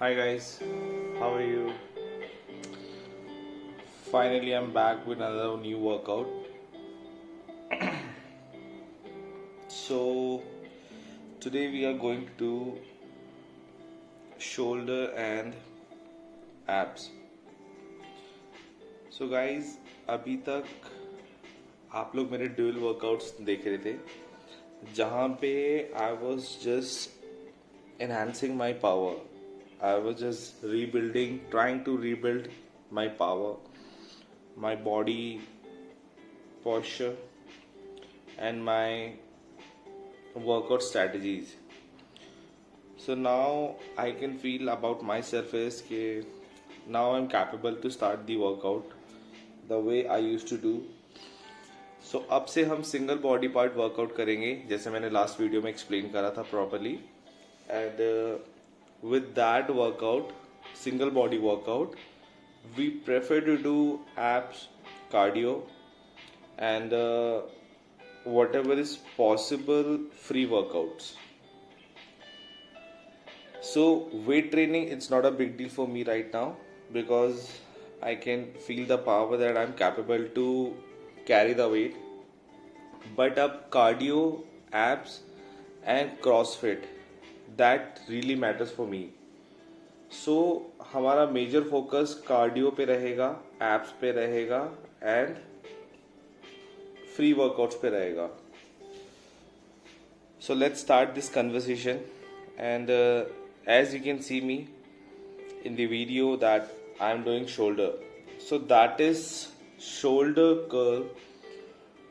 Hi guys, how are you? Finally, I'm back with another new workout. So, today we are going to do shoulder and abs. So guys, अभी तक आप लोग मेरे dual workouts देख रहे थे जहाँ पे I was just enhancing my power. I was just rebuilding, trying to rebuild my power, my body posture, and my workout strategies. So now I can feel about myself is कि now I'm capable to start the workout the way I used to do. So अब से हम single body part workout करेंगे जैसे मैंने last video में explain करा था properly and with that workout, single body workout, we prefer to do abs, cardio, and whatever is possible free workouts. So weight training, it's not a big deal for me right now because I can feel the power that I'm capable to carry the weight. But up cardio, abs, and CrossFit, that really matters for me. So हमारा major focus cardio पे रहेगा, apps पे रहेगा and free workouts पे रहेगा. So let's start this conversation and as you can see me in the video that I am doing shoulder. So that is shoulder curl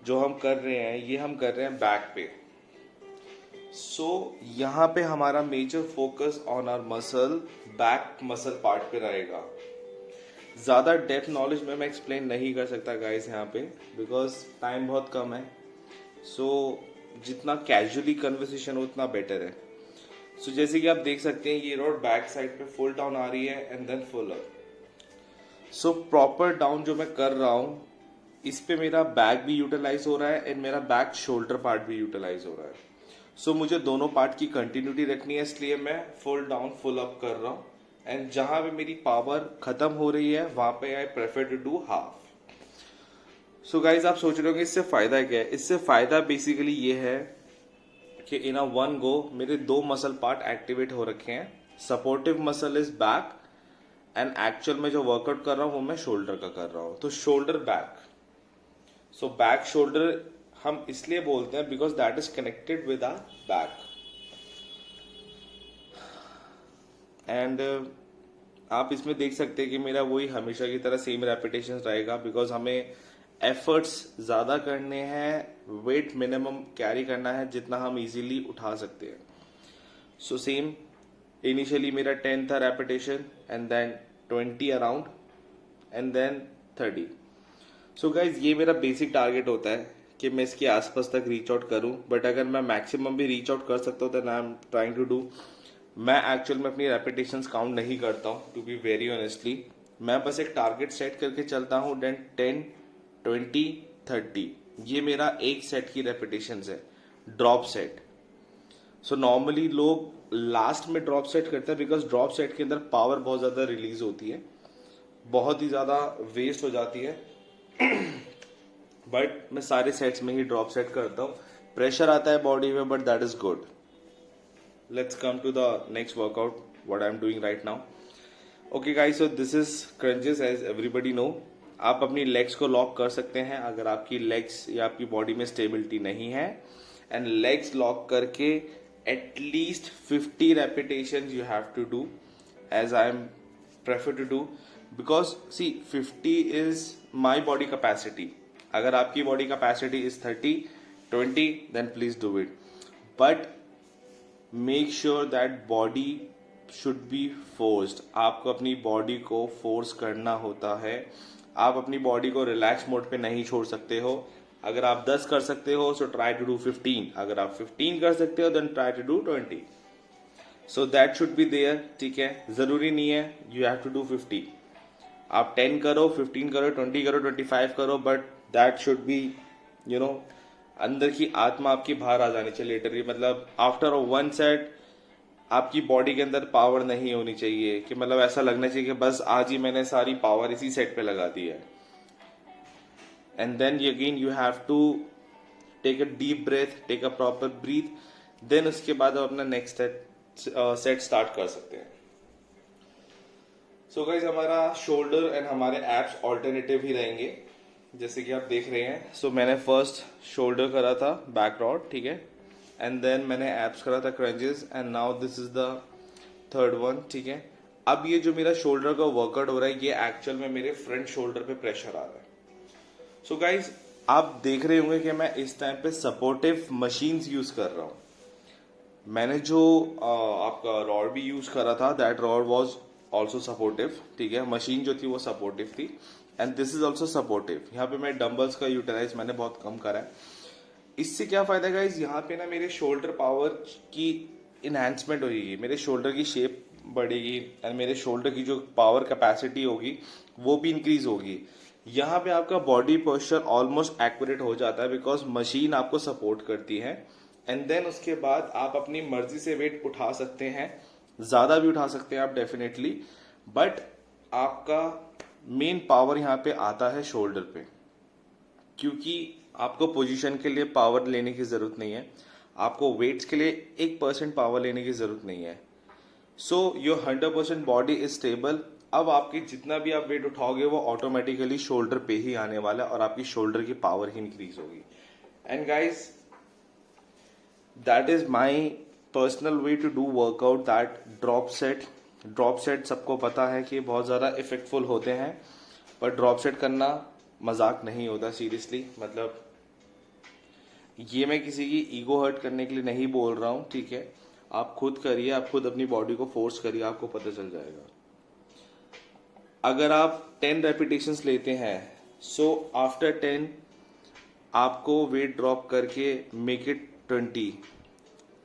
जो हम कर रहे हैं ये हम कर रहे हैं बैक पे. सो यहाँ पे हमारा major focus on our muscle back muscle part पे रहेगा. ज़्यादा डेप्थ नॉलेज में मैं एक्सप्लेन नहीं कर सकता गाइस यहाँ पे बिकॉज टाइम बहुत कम है. सो जितना कैजुअली कन्वर्सेशन हो उतना बेटर है. सो जैसे कि आप देख सकते हैं ये रोड बैक साइड पे फुल डाउन आ रही है and then full up. So proper down जो मैं कर रहा हूँ इस पे मेरा बैक भी यूटिलाइज हो रहा है एंड मेरा बैक शोल्डर पार्ट भी यूटिलाइज हो रहा है. सो मुझे दोनों पार्ट की कंटिन्यूटी रखनी है इसलिए मैं फुल डाउन फुल अप कर रहा हूँ एंड जहां पे मेरी पावर खत्म हो रही है वहां पे I prefer to do half. So guys आप सोच रहे हो कि इससे फायदा क्या है. इससे फायदा बेसिकली ये है कि इन अ वन गो मेरे दो मसल पार्ट एक्टिवेट हो रखे हैं. Supportive muscle is back and actual में जो वर्कआउट कर रहा हूँ वो मैं शोल्डर का कर रहा हूँ. तो shoulder back. So back shoulder हम इसलिए बोलते हैं because that is connected with our back. And आप इसमें देख सकते हैं कि मेरा वही हमेशा की तरह सेम रेपिटेशन रहेगा बिकॉज हमें एफर्ट्स ज़्यादा करने हैं, वेट मिनिमम कैरी करना है जितना हम इजीली उठा सकते हैं. सो सेम इनिशियली मेरा 10 था repetition and then 20 around and then 30. So guys ये मेरा बेसिक टारगेट होता है कि मैं इसके आसपास तक रीच आउट करूं. बट अगर मैं मैक्सिमम भी रीच आउट कर सकता हूं then I am trying to do. मैं एक्चुअल में अपनी रेपिटेशंस काउंट नहीं करता हूं टू बी वेरी ऑनेस्टली. मैं बस एक टारगेट सेट करके चलता हूं. देन 10, 20, 30 ये मेरा एक सेट की रेपिटेशंस है. Drop set. सो नॉर्मली लोग लास्ट में ड्रॉप सेट करते हैं बिकॉज ड्रॉप सेट के अंदर पावर बहुत ज्यादा रिलीज होती है, बहुत ही ज्यादा वेस्ट हो जाती है. बट मैं सारे सेट्स में ही ड्रॉप सेट करता हूँ. प्रेशर आता है बॉडी में but that is good. Let's come to the next workout what I am doing right now. Okay guys, so this is crunches as everybody know. आप अपनी लेग्स को lock कर सकते हैं अगर आपकी लेग्स या आपकी बॉडी में स्टेबिलिटी नहीं है. एंड लेग्स लॉक करके at least 50 repetitions you have to do as I am prefer to do because see 50 is my body capacity. अगर आपकी body capacity is 30, 20 then please do it. But make sure that body should be forced. आपको अपनी body को force करना होता है. आप अपनी बॉडी को रिलैक्स मोड पे नहीं छोड़ सकते हो. अगर आप 10 कर सकते हो सो ट्राई टू डू 15. अगर आप 15 कर सकते हो then try to do 20. So that should be there. ठीक है, जरूरी नहीं है यू हैव टू डू 50. आप 10 करो, 15 करो, 20 करो, 25 करो, but that should B you know अंदर की आत्मा आपकी बाहर आ जानी चाहिए लिटरली. मतलब आफ्टर वन सेट आपकी बॉडी के अंदर पावर नहीं होनी चाहिए कि मतलब ऐसा लगना चाहिए कि बस आज ही मैंने सारी पावर इसी सेट पे लगा दी है. And then again you have to take a deep breath, take a proper breath, then उसके बाद आप अपना नेक्स्ट सेट स्टार्ट कर सकते हैं. सो गाइज हमारा शोल्डर एंड हमारे एप्स ऑल्टरनेटिव ही रहेंगे जैसे कि आप देख रहे हैं. सो मैंने फर्स्ट शोल्डर करा था बैक रॉड, ठीक है, एंड देन मैंने एप्स करा था crunches, and now this is the third one, ठीक है. अब ये जो मेरा शोल्डर का वर्कआउट हो रहा है ये एक्चुअल में मेरे फ्रंट शोल्डर पे प्रेशर आ रहा है. सो गाइज आप देख रहे होंगे कि मैं इस टाइम पे सपोर्टिव मशीन्स यूज कर रहा हूँ. मैंने जो आपका रॉड भी यूज करा था, that rod was also supportive, ठीक है. मशीन जो थी वो सपोर्टिव थी, and this is also supportive. यहाँ पे मैं डंबल्स का यूटिलाइज मैंने बहुत कम करा है. इससे क्या फायदा है गाइज, यहाँ पे ना मेरे शोल्डर पावर की इनहेंसमेंट होगी, मेरे शोल्डर की शेप बढ़ेगी, एंड मेरे शोल्डर की जो पावर कैपेसिटी होगी वो भी इंक्रीज होगी. यहाँ पे आपका बॉडी पोस्चर ऑलमोस्ट एक्यूरेट हो जाता है बिकॉज मशीन आपको सपोर्ट करती है. एंड देन उसके बाद आप अपनी मर्जी से वेट उठा सकते हैं, ज्यादा भी उठा सकते हैं आप डेफिनेटली, बट आपका मेन पावर यहाँ पे आता है शोल्डर पे, क्योंकि आपको पोजीशन के लिए पावर लेने की जरूरत नहीं है, आपको वेट्स के लिए 1% पावर लेने की जरूरत नहीं है. So your 100% body is stable. अब आपकी जितना भी आप वेट उठाओगे वो ऑटोमेटिकली शोल्डर पे ही आने वाला है और आपकी शोल्डर की पावर ही इंक्रीज होगी. And guys that is my personal way to do workout, that drop set. Drop set सबको पता है कि बहुत ज़्यादा इफेक्टफुल होते हैं, पर ड्रॉप सेट करना मजाक नहीं होता सीरियसली. मतलब ये मैं किसी की ईगो हर्ट करने के लिए नहीं बोल रहा हूँ, ठीक है. आप खुद करिए, आप खुद अपनी बॉडी को फोर्स करिए, आपको पता चल जाएगा. अगर आप 10 रेपिटेशंस लेते हैं, सो आफ्टर 10 आपको वेट ड्रॉप करके मेक इट 20,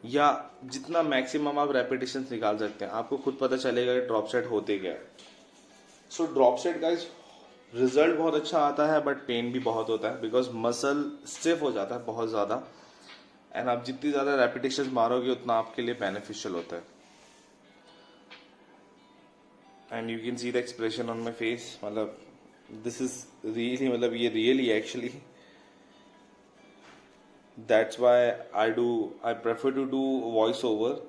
या जितना मैक्सिमम आप रेपिटेशंस निकाल सकते हैं, आपको खुद पता चलेगा कि ड्रॉप सेट होते क्या है. So drop set guys result बहुत अच्छा आता है, बट पेन भी बहुत होता है बिकॉज मसल स्टिफ हो जाता है बहुत ज़्यादा, एंड आप जितनी ज़्यादा रेपिटेशंस मारोगे उतना आपके लिए बेनिफिशियल होता है. And you can see the expression on my face, मतलब दिस इज रियली, मतलब ये really actually, that's why I prefer to do voice over,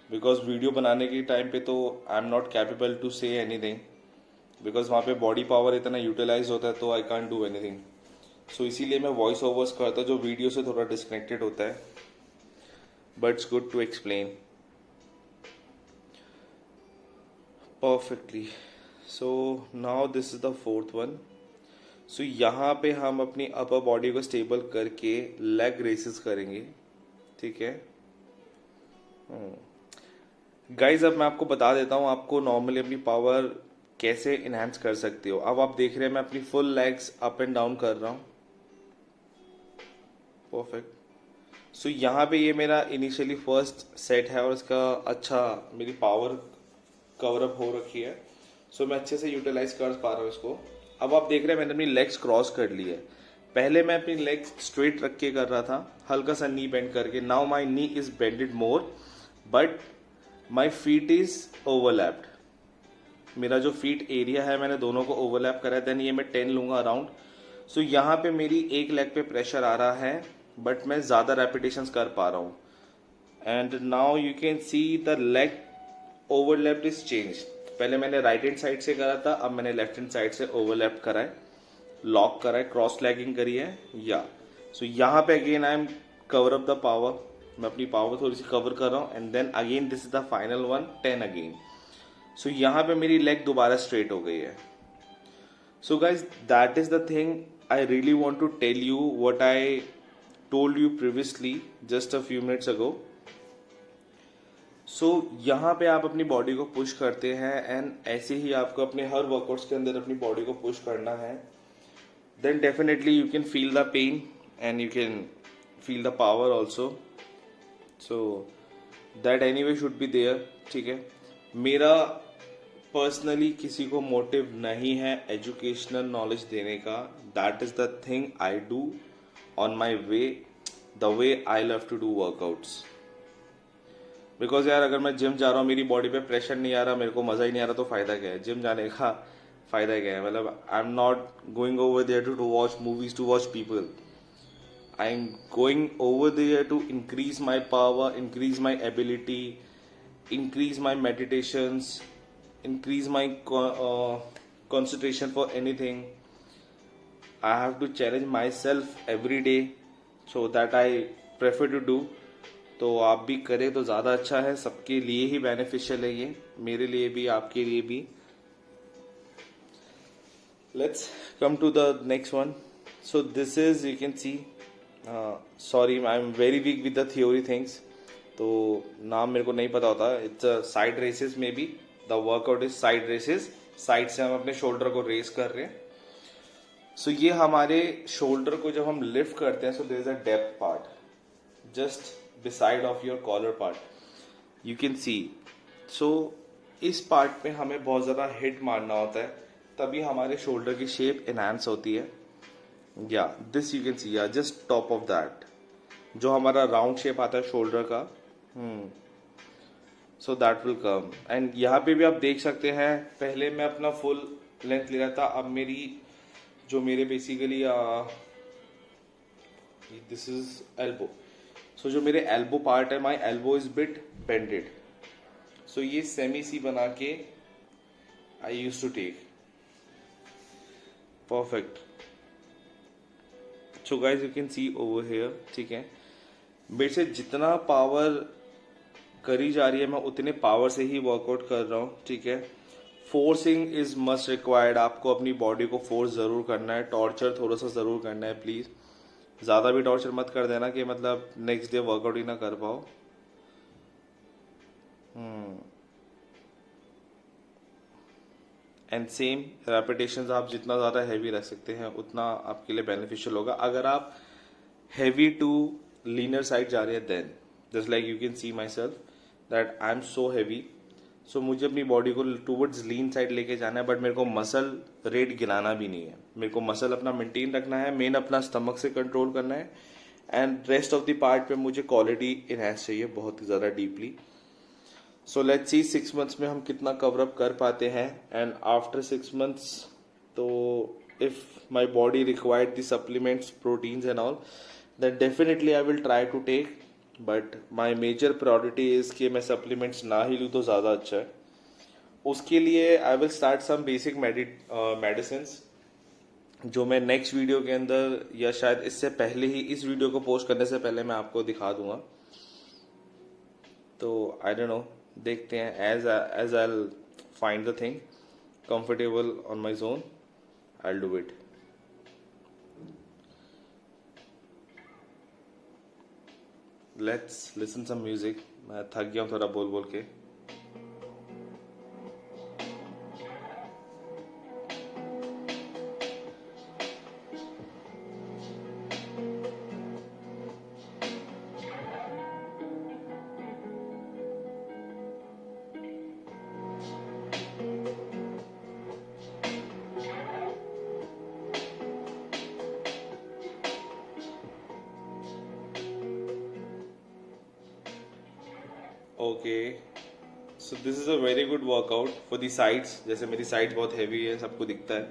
because video बनाने के टाइम पे तो I am not capable to say anything, because वहाँ पे body power इतना यूटिलाइज होता है तो I can't do anything. So इसीलिए मैं वॉइस ओवर्स करता हूँ जो वीडियो से थोड़ा डिस्कनेक्टेड होता है, but it's good to explain perfectly. So now this is the fourth one. So यहाँ पे हम अपनी अपर बॉडी को स्टेबल करके लेग रेसेस करेंगे, ठीक है. गाइज अब मैं आपको बता देता हूँ आपको नॉर्मली अपनी पावर कैसे इनहेंस कर सकते हो. अब आप देख रहे हैं मैं अपनी full legs up and down कर रहा हूँ, परफेक्ट. सो यहाँ पे ये मेरा इनिशियली फर्स्ट सेट है और इसका अच्छा मेरी पावर कवर अप हो रखी है, सो मैं अच्छे से यूटिलाइज कर पा रहा हूँ इसको. अब आप देख रहे हैं मैंने अपनी लेग्स क्रॉस कर ली है. पहले मैं अपनी लेग्स स्ट्रेट रख के कर रहा था, हल्का सा नी बेंड करके. Now my knee is bended more, but my feet is overlapped. मेरा जो फीट एरिया है मैंने दोनों को ओवरलैप करा है. देन ये मैं 10 लूंगा अराउंड. सो यहाँ पे मेरी एक लेग पे प्रेशर आ रहा है, बट मैं ज़्यादा रेपिटेशंस कर पा रहा हूँ. And now you can see the leg overlapped is change. पहले मैंने राइट हैंड साइड से करा था, अब मैंने लेफ्ट हैंड साइड से ओवरलैप करा है, लॉक करा है, क्रॉस लेगिंग करी है, या. सो यहाँ पे again I am cover up the power, मैं अपनी पावर थोड़ी सी कवर कर रहा हूँ. And then again this is the final one, 10 again. So यहाँ पे मेरी लेग दोबारा स्ट्रेट हो गई है. So guys that is the thing I really want to tell you, what I told you previously just a few minutes ago. So यहाँ पे आप अपनी बॉडी को पुश करते हैं, एंड ऐसे ही आपको अपने हर वर्कआउट्स के अंदर अपनी बॉडी को पुश करना है. Then definitely you can feel the pain and you can feel the power also. So that any way should be there, ठीक है. मेरा पर्सनली किसी को मोटिव नहीं है एजुकेशनल नॉलेज देने का. That is the thing I do on my way, the way I love to do workouts. Because यार अगर मैं जिम जा रहा हूँ, मेरी बॉडी पे प्रेशर नहीं आ रहा, मेरे को मजा ही नहीं आ रहा, तो फायदा क्या है जिम जाने का? फायदा क्या है? मतलब I am not going over there to watch movies, to watch people. I'm going over there to increase my power, increase my ability, increase my meditations, increase my concentration for anything. I have to challenge myself every day, so that I prefer to do. तो आप भी करें तो ज़्यादा अच्छा है, सबके लिए ही बेनिफिशियल है ये, मेरे लिए भी, आपके लिए भी. Let's come to the next one. So this is, you can see, sorry I'm very weak with the theory things, तो नाम मेरे को नहीं पता होता. इट्स साइड रेसेस में बी, the workout is side raises. Side से हम अपने शोल्डर को रेस कर रहे हैं. सो ये हमारे शोल्डर को जब हम लिफ्ट करते हैं, so there is a depth part just beside of your collar part, you can see. So इस पार्ट पे हमें बहुत ज़्यादा हिट मारना होता है, तभी हमारे शोल्डर की शेप एनहांस होती है. या दिस यू कैन सी, या जस्ट टॉप ऑफ दैट जो हमारा राउंड शेप आता है शोल्डर का. So that will come. And यहाँ पे भी आप देख सकते हैं, पहले मैं अपना फुल लेंथ ले रहा था, अब मेरी जो मेरे basically this is elbow. So जो मेरे एल्बो पार्ट है, my elbow is bit bended. So ये सेमी सी बना के I use to take. Perfect. So guys you can see over here, ठीक है. मेरे से जितना पावर करी जा रही है, मैं उतने पावर से ही वर्कआउट कर रहा हूँ, ठीक है. Forcing is must required. आपको अपनी बॉडी को फोर्स जरूर करना है, टॉर्चर थोड़ा सा जरूर करना है. प्लीज ज्यादा भी टॉर्चर मत कर देना कि मतलब नेक्स्ट डे वर्कआउट ही ना कर पाओ. एंड सेम रेपिटेशंस आप जितना ज़्यादा हैवी रख सकते हैं उतना आपके लिए बेनिफिशियल होगा. अगर आप हैवी टू लीनर साइड जा रहे हैं, then just like you can see myself that I am so heavy. So मुझे अपनी बॉडी को टूवर्ड्स लीन साइड लेके जाना है, बट मेरे को मसल रेट गिराना भी नहीं है. मेरे को मसल अपना मेंटेन रखना है, मेन अपना स्टमक से कंट्रोल करना है. And rest of the part पे मुझे क्वालिटी इनहैंस चाहिए बहुत ही ज़्यादा deeply. So let's see 6 months में हम कितना कवर अप कर पाते हैं. एंड आफ्टर 6 मंथ्स, तो if my body required the supplements, proteins and all, then definitely I will try to take. But my major priority is कि मैं supplements ना ही लूँ तो ज़्यादा अच्छा है. उसके लिए I will start some basic medicine, जो मैं नेक्स्ट वीडियो के अंदर या शायद इससे पहले ही, इस वीडियो को पोस्ट करने से पहले मैं आपको दिखा दूंगा. तो आई डोंट नो, देखते हैं. As I find the thing comfortable on my zone, I do it. Let's listen some music. मैं थक गया हूँ थोड़ा बोल बोल के. Okay, so this is a very good workout for the sides. जैसे मेरी साइड बहुत हैवी है, सबको दिखता है.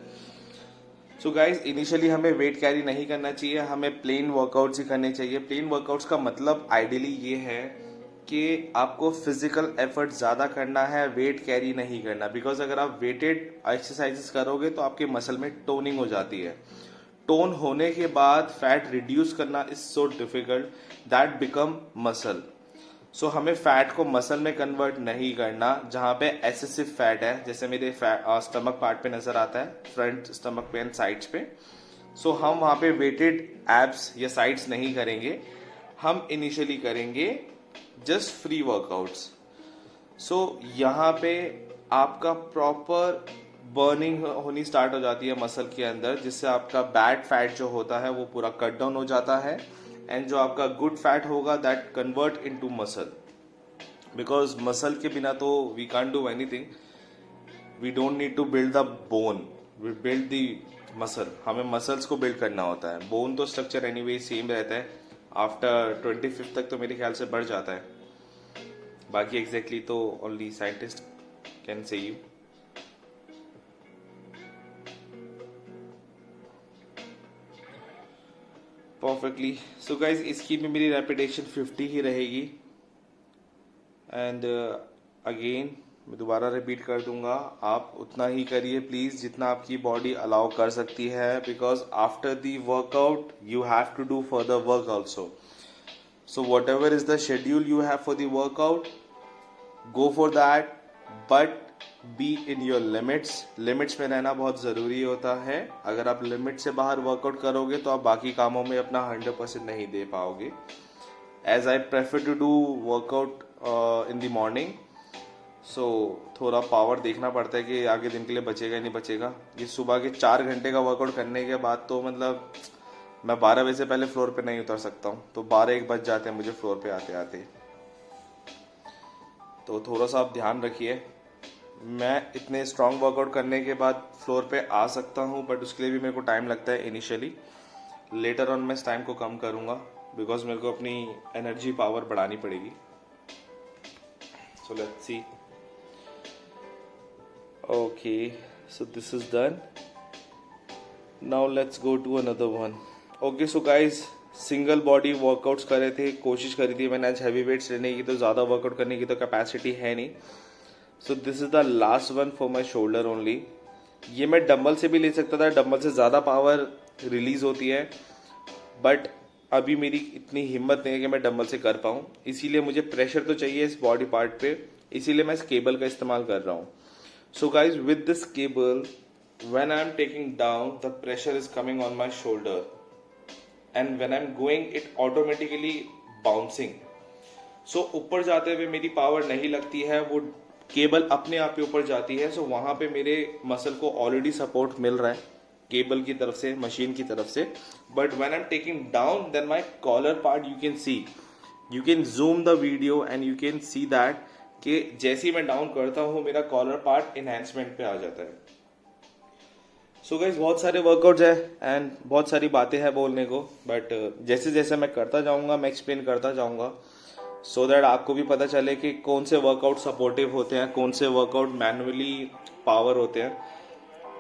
सो गाइज, इनिशियली हमें वेट कैरी नहीं करना चाहिए, हमें प्लेन वर्कआउट्स ही करने चाहिए. प्लेन वर्कआउट्स का मतलब आइडियली ये है कि आपको फिजिकल एफर्ट ज़्यादा करना है, वेट कैरी नहीं करना. बिकॉज अगर आप वेटेड एक्सरसाइजेस करोगे तो आपके मसल में टोनिंग हो जाती है. टोन होने के बाद फैट रिड्यूस करना is so difficult that become muscle. So हमें फैट को मसल में कन्वर्ट नहीं करना जहाँ पे एक्सेसिव फैट है, जैसे मेरे स्टमक पार्ट पे नजर आता है, फ्रंट स्टमक पे एंड साइड्स पे. सो हम वहाँ पे वेटेड एब्स या साइड्स नहीं करेंगे, हम इनिशियली करेंगे जस्ट फ्री वर्कआउट्स. सो यहाँ पे आपका प्रॉपर बर्निंग होनी स्टार्ट हो जाती है मसल के अंदर, जिससे आपका बैड फैट जो होता है वो पूरा कट डाउन हो जाता है. एंड जो आपका गुड फैट होगा that convert into muscle. Because muscle के बिना तो we can't do anything. We don't need to build the bone, we build the muscle. हमें मसल्स को बिल्ड करना होता है. बोन तो स्ट्रक्चर एनीवे सेम रहता है, आफ्टर 25 तक तो मेरे ख्याल से बढ़ जाता है. बाकी एग्जैक्टली तो only scientist can say you. Perfectly. So guys इसकी भी मेरी रेपिटेशन 50 ही रहेगी। एंड अगेन मैं दोबारा रिपीट कर दूंगा, आप उतना ही करिए प्लीज़ जितना आपकी बॉडी अलाउ कर सकती है, because after the workout you have to do further work also. So whatever is the schedule you have for the workout, go for that, but be in your limits. Limits में रहना बहुत ज़रूरी होता है। अगर आप limit से बाहर वर्कआउट करोगे तो आप बाकी कामों में अपना 100% नहीं दे पाओगे। As I prefer to do workout in the morning, so थोड़ा पावर देखना पड़ता है कि आगे दिन के लिए बचेगा या नहीं बचेगा। ये सुबह के 4 घंटे का वर्कआउट करने के बाद तो मतलब मैं 12 बजे से पहले फ्लोर पे नहीं उतर सकता हूँ, तो 12-1 बज जाते हैं मुझे फ्लोर पे आते आते। तो थोड़ा सा आप ध्यान रखिए। मैं इतने स्ट्रॉन्ग वर्कआउट करने के बाद फ्लोर पे आ सकता हूँ, बट उसके लिए भी मेरे को टाइम लगता है इनिशियली। लेटर ऑन मैं इस टाइम को कम करूँगा, बिकॉज मेरे को अपनी एनर्जी पावर बढ़ानी पड़ेगी। So let's see. Okay, so this is done. Now let's go to another one. Okay, so guys single body workouts कर रहे थे, कोशिश करी थी मैंने आज हैवी वेट्स लेने की, तो ज़्यादा वर्कआउट करने की तो कैपेसिटी है नहीं। सो this is the last one for my shoulder only. ये मैं डंबल से भी ले सकता था, डंबल से ज़्यादा पावर रिलीज होती है, बट अभी मेरी इतनी हिम्मत नहीं है कि मैं डंबल से कर पाऊँ, इसीलिए मुझे प्रेशर तो चाहिए इस बॉडी पार्ट पे, इसीलिए मैं इस केबल का इस्तेमाल कर रहा हूँ। So guys with this cable when I am taking down, the pressure is coming on my shoulder, and when I am going it automatically bouncing. So ऊपर जाते हुए मेरी पावर नहीं लगती है, वो केबल अपने आप पे ऊपर जाती है। सो वहाँ पे मेरे मसल को ऑलरेडी सपोर्ट मिल रहा है केबल की तरफ से, मशीन की तरफ से। But when I am taking down then my collar part, you can see, you can zoom the video and you can see that कि जैसे ही मैं डाउन करता हूँ मेरा कॉलर पार्ट इनहेंसमेंट पे आ जाता है। सो गाइज बहुत सारे वर्कआउट्स है एंड बहुत सारी बातें हैं बोलने को, बट जैसे जैसे मैं करता जाऊंगा मैं एक्सप्लेन करता जाऊंगा, सो दैट आपको भी पता चले कि कौन से वर्कआउट सपोर्टिव होते हैं, कौन से वर्कआउट मैनुअली पावर होते हैं।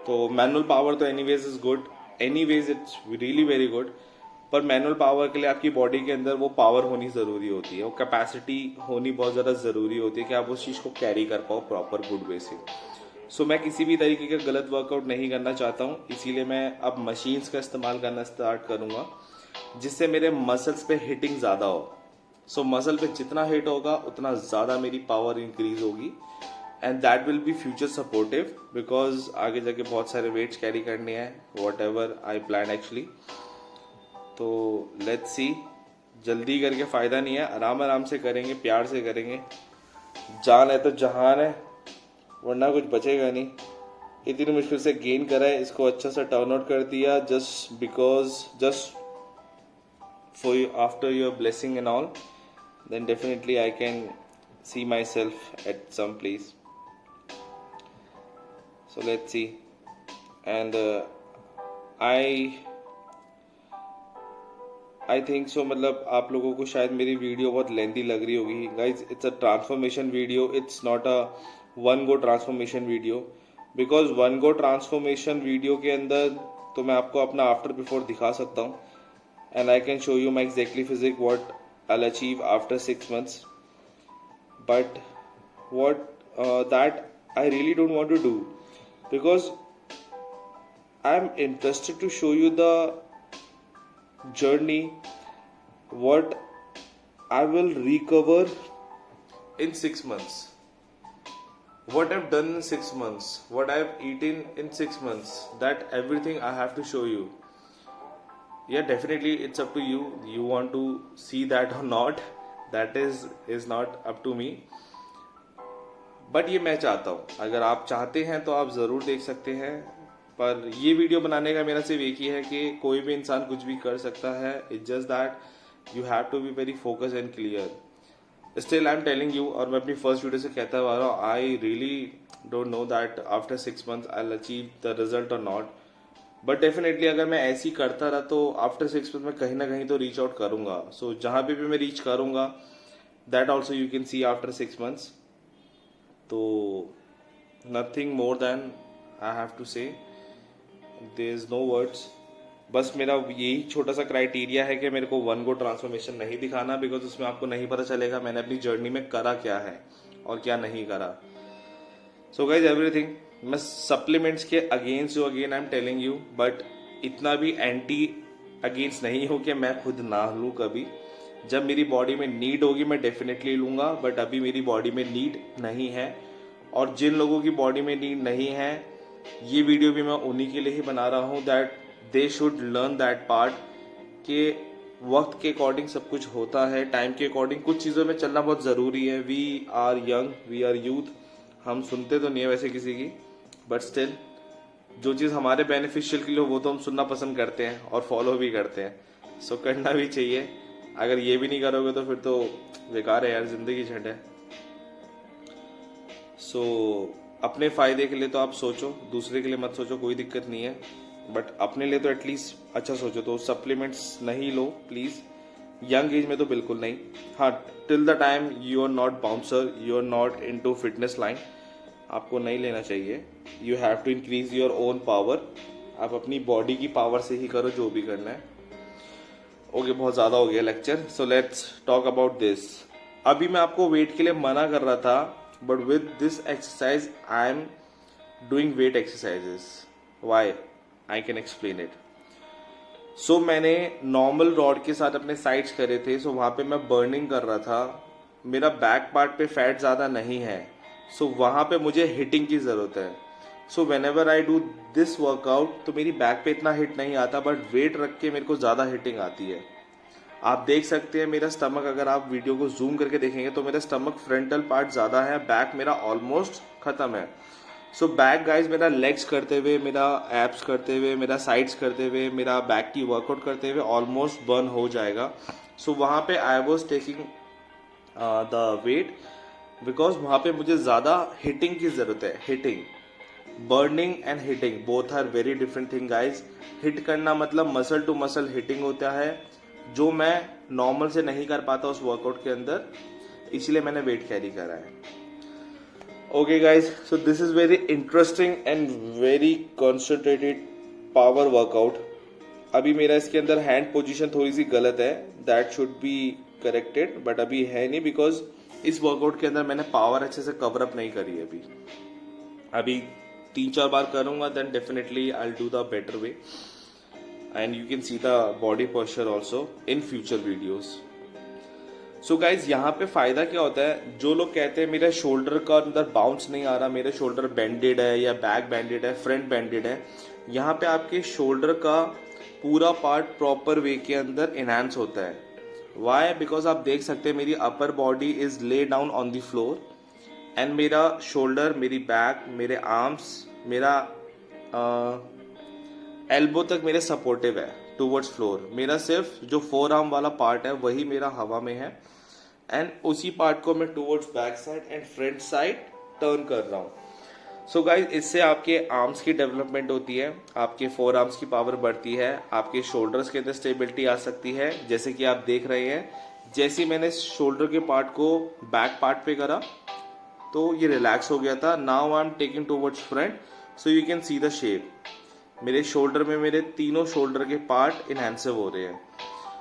तो मैनुअल पावर तो anyways is good, anyways it's really very good, पर मैनुअल पावर के लिए आपकी बॉडी के अंदर वो पावर होनी ज़रूरी होती है, वो कैपेसिटी होनी बहुत ज़्यादा ज़रूरी होती है कि आप उस चीज़ को कैरी कर पाओ प्रॉपर गुड वे से। सो मैं किसी भी तरीके का गलत वर्कआउट नहीं करना चाहता हूँ, इसीलिए मैं अब मशीन्स का इस्तेमाल करना स्टार्ट करूँगा, जिससे मेरे मसल्स पे हिटिंग ज़्यादा हो। सो मसल पे जितना हिट होगा उतना ज़्यादा मेरी पावर इंक्रीज होगी, and that will be future supportive, because आगे जाके बहुत सारे वेट्स कैरी करने हैं, what ever I plan actually. तो लेट्स सी, जल्दी करके फ़ायदा नहीं है, आराम आराम से करेंगे, प्यार से करेंगे। जान है तो जहान है, वरना कुछ बचेगा नहीं। इतनी मुश्किल से गेन करा है, इसको अच्छा सा टर्न आउट कर दिया, just because, just for you, after your blessing and all, then definitely I can see myself at some place. So let's see. And I think so, मतलब आप लोगों को शायद मेरी वीडियो बहुत लेंथी लग रही होगी। Guys it's a transformation video, it's not a one go transformation video, because one go transformation video के अंदर तो मैं आपको अपना आफ्टर बिफोर दिखा सकता हूँ, and I can show you my exactly physique what I will achieve after 6 months, but what that I really don't want to do, because I am interested to show you the journey, what I will recover in 6 months, what I've done in 6 months, what I've eaten in 6 months, that everything I have to show you. Yeah, definitely it's up to you, you want to see that or not, that is not up to me, but ये मैं चाहता हूँ। अगर आप चाहते हैं तो आप ज़रूर देख सकते हैं, पर ये वीडियो बनाने का मेरा सिर्फ एक ही है कि कोई भी इंसान कुछ भी कर सकता है, it's just that you have to be very focus and clear. Still I am telling you, और मैं अपनी फर्स्ट वीडियो से कहता हुआ रहा हूँ, आई really don't know that after 6 months I will achieve the result और नॉट, बट डेफिनेटली अगर मैं ऐसे ही करता रहा तो आफ्टर 6 months मैं कहीं ना कहीं तो रीच आउट करूँगा। सो जहाँ पे भी मैं रीच करूँगा that also you can see after 6 months. तो nothing more than I have to say, there is no words. बस मेरा यही छोटा सा क्राइटेरिया है कि मेरे को वन गो ट्रांसफॉर्मेशन नहीं दिखाना, बिकॉज उसमें आपको नहीं पता चलेगा मैंने अपनी जर्नी में करा क्या है और क्या नहीं करा. सो गाइज एवरीथिंग, मैं सप्लीमेंट्स के अगेंस्ट जो again I am telling you, but इतना भी एंटी अगेंस्ट नहीं हो कि मैं खुद ना लूँ कभी. जब मेरी बॉडी में नीड होगी मैं डेफिनेटली लूँगा, बट अभी मेरी बॉडी में नीड नहीं है. और जिन लोगों की बॉडी में नीड नहीं है, ये वीडियो भी मैं उन्हीं के लिए ही बना रहा हूँ, that they should learn that part कि वक्त के अकॉर्डिंग सब कुछ होता है, टाइम के अकॉर्डिंग कुछ चीज़ों में चलना बहुत ज़रूरी है. We are young, we are youth. हम सुनते तो नहीं है वैसे किसी की, बट स्टिल जो चीज़ हमारे बेनिफिशियल के लिए हो वो तो हम सुनना पसंद करते हैं और फॉलो भी करते हैं. सो करना भी चाहिए. अगर ये भी नहीं करोगे तो फिर तो बेकार है यार, जिंदगी झंड है. सो अपने फ़ायदे के लिए तो आप सोचो, दूसरे के लिए मत सोचो, कोई दिक्कत नहीं है, बट अपने लिए तो एटलीस्ट अच्छा सोचो. तो सप्लीमेंट्स नहीं लो प्लीज़, यंग एज में तो बिल्कुल नहीं. हाँ, till the time you are not bouncer, you are not into fitness line, आपको नहीं लेना चाहिए. You have to increase your own power. आप अपनी बॉडी की पावर से ही करो जो भी करना है. ओके, बहुत ज़्यादा हो गया lecture. So let's talk about this. अभी मैं आपको वेट के लिए मना कर रहा था, but with this exercise I am doing weight exercises. Why? I can explain it. So मैंने नॉर्मल रॉड के साथ अपने साइड्स करे थे, सो वहाँ पे मैं बर्निंग कर रहा था. मेरा बैक पार्ट पे फैट ज़्यादा नहीं है, सो वहाँ पे मुझे हिटिंग की ज़रूरत है. So when ever I do this workout तो मेरी बैक पे इतना हिट नहीं आता, बट वेट रख के मेरे को ज़्यादा हिटिंग आती है. आप देख सकते हैं मेरा स्टमक, अगर आप वीडियो को जूम करके देखेंगे तो मेरा स्टमक फ्रंटल पार्ट ज़्यादा है, बैक मेरा ऑलमोस्ट ख़त्म है. सो बैक गाइज मेरा लेग्स करते हुए, मेरा एब्स करते हुए, मेरा साइड्स करते हुए, मेरा बैक की वर्कआउट करते हुए ऑलमोस्ट बर्न हो जाएगा. सो वहाँ पे I was taking the weight because वहाँ पे मुझे ज़्यादा हिटिंग की ज़रूरत है. Hitting, burning and hitting both are very different thing guys. Hit करना मतलब मसल टू मसल हिटिंग होता है, जो मैं नॉर्मल से नहीं कर पाता उस वर्कआउट के अंदर, इसीलिए मैंने वेट कैरी करा है. Okay guys, so this is very interesting and very concentrated power workout. अभी मेरा इसके अंदर हैंड पोजीशन थोड़ी सी गलत है, that should be corrected, but अभी है नहीं बिकॉज इस वर्कआउट के अंदर मैंने पावर अच्छे से कवर अप नहीं करी है. अभी 3-4 बार करूंगा, then definitely I will do the better way and you can see the body posture also in future videos. So guys, यहाँ पे फायदा क्या होता है, जो लोग कहते हैं मेरे शोल्डर का अंदर बाउंस नहीं आ रहा, मेरे शोल्डर बेंडेड है या बैक बेंडेड है, फ्रंट बेंडेड है, यहाँ पे आपके शोल्डर का पूरा पार्ट प्रॉपर वे के अंदर इनहांस होता है. वाई? बिकॉज आप देख सकते हैं मेरी अपर body is lay down on the floor and मेरा शोल्डर, मेरी बैक, मेरे आर्म्स, मेरा एल्बो तक मेरे सपोर्टिव है टूवर्ड्स फ्लोर. मेरा सिर्फ जो फोर आर्म वाला पार्ट है वही मेरा हवा में है, एंड उसी पार्ट को मैं towards back side and front side turn कर रहा हूँ. सो गाइज, इससे आपके आर्म्स की डेवलपमेंट होती है, आपके फोर आर्म्स की पावर बढ़ती है, आपके शोल्डर्स के अंदर स्टेबिलिटी आ सकती है. जैसे कि आप देख रहे हैं, जैसे मैंने शोल्डर के पार्ट को बैक पार्ट पे करा तो ये रिलैक्स हो गया था. Now I am taking towards front, so you can see the shape. मेरे शोल्डर में मेरे तीनों शोल्डर के पार्ट इनहेंसिव हो रहे हैं.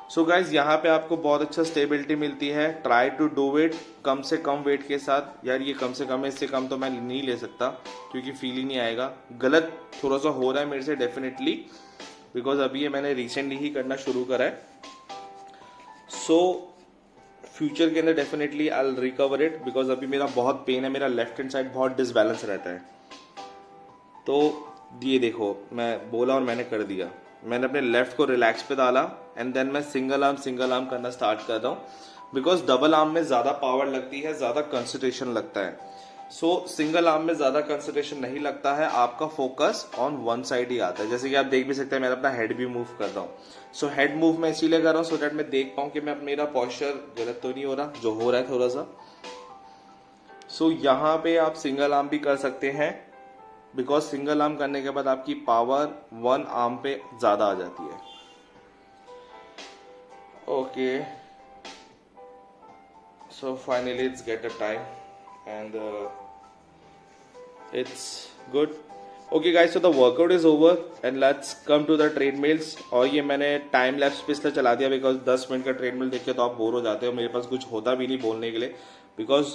सो गाइज, यहाँ पे आपको बहुत अच्छा स्टेबिलिटी मिलती है. ट्राई टू डू इट कम से कम वेट के साथ. यार ये कम से कम है, इससे कम तो मैं नहीं ले सकता क्योंकि फील ही नहीं आएगा. गलत थोड़ा सा हो रहा है मेरे से डेफिनेटली, बिकॉज अभी ये मैंने रिसेंटली ही करना शुरू करा है. सो फ्यूचर के अंदर definitely I will recover it, because अभी मेरा बहुत पेन है, मेरा लेफ्ट हैंड साइड बहुत डिसबैलेंस रहता है. तो ये देखो, मैं बोला और मैंने कर दिया. मैंने अपने लेफ्ट को रिलैक्स पे डाला एंड देन मैं सिंगल आर्म करना स्टार्ट कर रहा हूँ, बिकॉज डबल आर्म में ज़्यादा पावर लगती है, ज़्यादा कंसंट्रेशन लगता है. सो सिंगल आर्म में ज़्यादा कंसंट्रेशन नहीं लगता है, आपका फोकस ऑन वन साइड ही आता है. जैसे कि आप देख भी सकते हैं, मैं अपना हेड भी मूव कर रहा हूँ. सो हेड मूव मैं इसीलिए कर रहा हूँ सो डैट मैं देख पाऊँ कि मैं मेरा पॉस्चर गलत तो नहीं हो रहा, जो हो रहा है थोड़ा सा. सो यहाँ पे आप सिंगल आर्म भी कर सकते हैं, बिकॉज सिंगल आर्म करने के बाद आपकी पावर वन आर्म पे ज़्यादा आ जाती है. Okay, So finally it's get a time and it's good. Okay guys, so the workout is over and let's come to the treadmills. और ये मैंने टाइम लैप्स पे इसलिए चला दिया बिकॉज 10 मिनट का ट्रेडमिल देख के तो आप बोर हो जाते हो. मेरे पास कुछ होता भी नहीं बोलने के लिए बिकॉज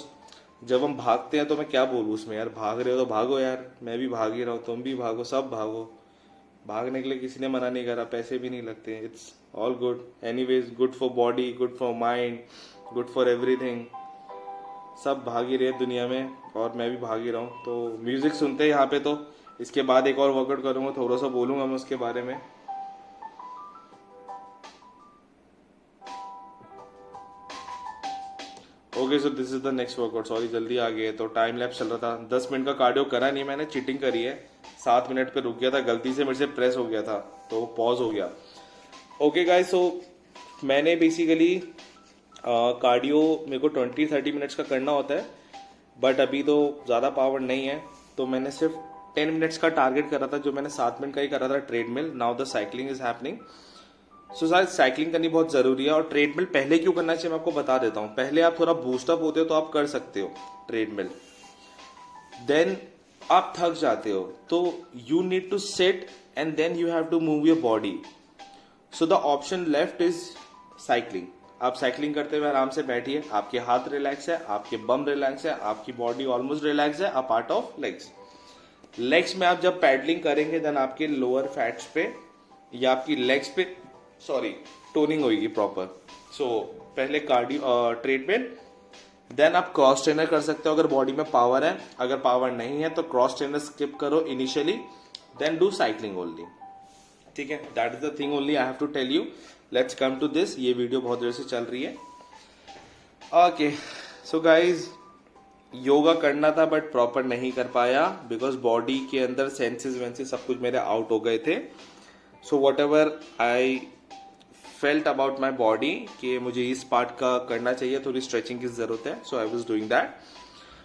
जब हम भागते हैं तो मैं क्या बोलूँ उसमें. यार भाग रहे हो तो भागो यार, मैं भी भाग ही रहा हूँ, तुम भी भागो, सब भागो. भागने के लिए किसी ने मना नहीं करा, पैसे भी नहीं लगते. It's all good anyways, good for body, good for mind, good for everything. सब भाग ही रहे दुनिया में और मैं भी भाग ही रहा हूँ. तो म्यूजिक सुनते हैं यहाँ पे. तो इसके बाद एक और वर्कआउट करूँगा, थोड़ा सा बोलूँगा मैं उसके बारे में. Okay so this is the next workout. Sorry जल्दी आ गए तो टाइम लैप्स चल रहा था. 10 मिनट का कार्डियो करा नहीं मैंने, चीटिंग करी है. 7 मिनट पे रुक गया था, गलती से मेरे से प्रेस हो गया था तो पॉज हो गया. ओके गाइस, सो मैंने बेसिकली कार्डियो मेरे को 20-30 मिनट्स का करना होता है बट अभी तो ज़्यादा पावर नहीं है तो मैंने सिर्फ 10 मिनट्स का टारगेट करा था जो मैंने 7 मिनट का ही करा था treadmill. Now the cycling is happening. So शायद साइकिलिंग करनी बहुत ज़रूरी है. और ट्रेडमिल पहले क्यों करना चाहिए मैं आपको बता देता हूँ. पहले आप थोड़ा बूस्टअप होते हो तो आप कर सकते हो ट्रेडमिल. देन आप थक जाते हो तो you need to sit and then you have to move your body. So the option left is cycling. आप साइकिलिंग करते हुए आराम से बैठिए, आपके हाथ रिलैक्स है, आपके बम रिलैक्स है, आपकी बॉडी ऑलमोस्ट रिलैक्स है अपार्ट ऑफ लेग्स. लेग्स में आप जब पैडलिंग करेंगे देन आपके लोअर फैट्स पे या आपकी लेग्स पे टोनिंग होगी प्रॉपर. सो पहले कार्डियो ट्रेडमिल, देन आप क्रॉस ट्रेनर कर सकते हो अगर बॉडी में पावर है. अगर पावर नहीं है तो क्रॉस ट्रेनर स्किप करो initially, then do cycling only. ठीक है, that is the thing only I have to tell you. Let's come to this. ये वीडियो बहुत देर से चल रही है. ओके सो गाइज, योगा करना था बट प्रॉपर नहीं कर पाया बिकॉज बॉडी के अंदर सेंसेस वेंसेस सब कुछ मेरे आउट हो गए थे. So what ever I felt about my body कि मुझे इस पार्ट का करना चाहिए, थोड़ी स्ट्रेचिंग की जरूरत है. So I was doing that.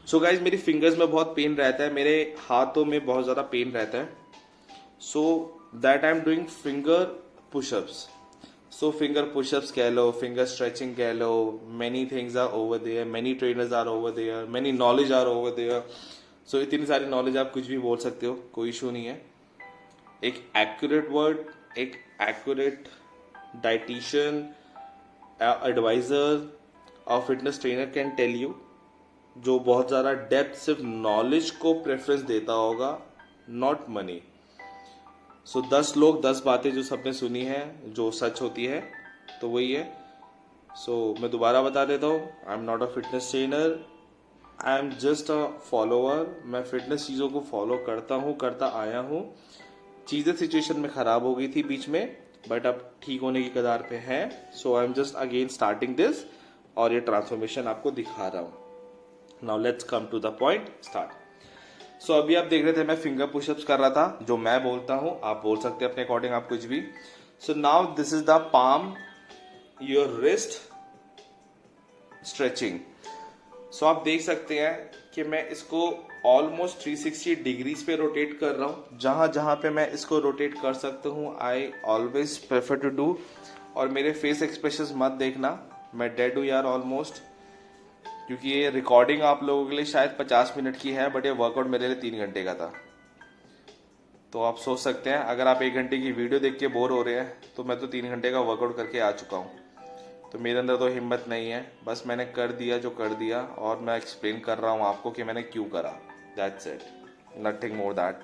So guys, मेरी फिंगर्स में बहुत पेन रहता है, मेरे हाथों में बहुत ज़्यादा पेन रहता है. So that I am doing finger pushups. So finger pushups कह लो, फिंगर स्ट्रेचिंग कह लो, many things are over there, many trainers are over there, many knowledge are over there. So इतनी सारी नॉलेज आप कुछ भी बोल सकते हो, कोई इशू नहीं है. एक एक्यूरेट वर्ड, एक एक्यूरेट डाइटिशियन, एडवाइजर और fitness trainer can tell you, जो बहुत ज़्यादा डेप्थ सिर्फ नॉलेज को प्रेफरेंस देता होगा, नॉट मनी. सो 10 लोग 10 बातें जो सबने सुनी है जो सच होती है तो वही है. सो मैं दोबारा बता देता हूँ, आई am not a fitness trainer, I am just a follower. मैं फिटनेस चीज़ों को फॉलो करता हूँ, करता आया हूँ. चीज़ें सिचुएशन में ख़राब हो गई थी बीच में बट अब ठीक होने की कगार पे है. So I am just again starting this और ये ट्रांसफॉर्मेशन आपको दिखा रहा हूँ. Now let's come to the point, start. So अभी आप देख रहे थे मैं फिंगर पुशअप्स कर रहा था, जो मैं बोलता हूं आप बोल सकते हैं अपने अकॉर्डिंग, आप कुछ भी. So now this is the palm, your wrist stretching. So आप देख सकते हैं कि मैं इसको ऑलमोस्ट 360 डिग्रीज पे रोटेट कर रहा हूं. जहां जहां पे मैं इसको रोटेट कर सकता हूं I always prefer to do. और मेरे फेस एक्सप्रेशन मत देखना, मैं डेड हूं यार ऑलमोस्ट, क्योंकि ये रिकॉर्डिंग आप लोगों के लिए शायद 50 मिनट की है बट ये वर्कआउट मेरे लिए 3 घंटे का था. तो आप सोच सकते हैं अगर आप 1 घंटे की वीडियो देख के बोर हो रहे हैं तो मैं तो 3 घंटे का वर्कआउट करके आ चुका हूँ. तो मेरे अंदर तो हिम्मत नहीं है, बस मैंने कर दिया जो कर दिया और मैं एक्सप्लेन कर रहा हूँ आपको कि मैंने क्यों करा. That's it, nothing more that.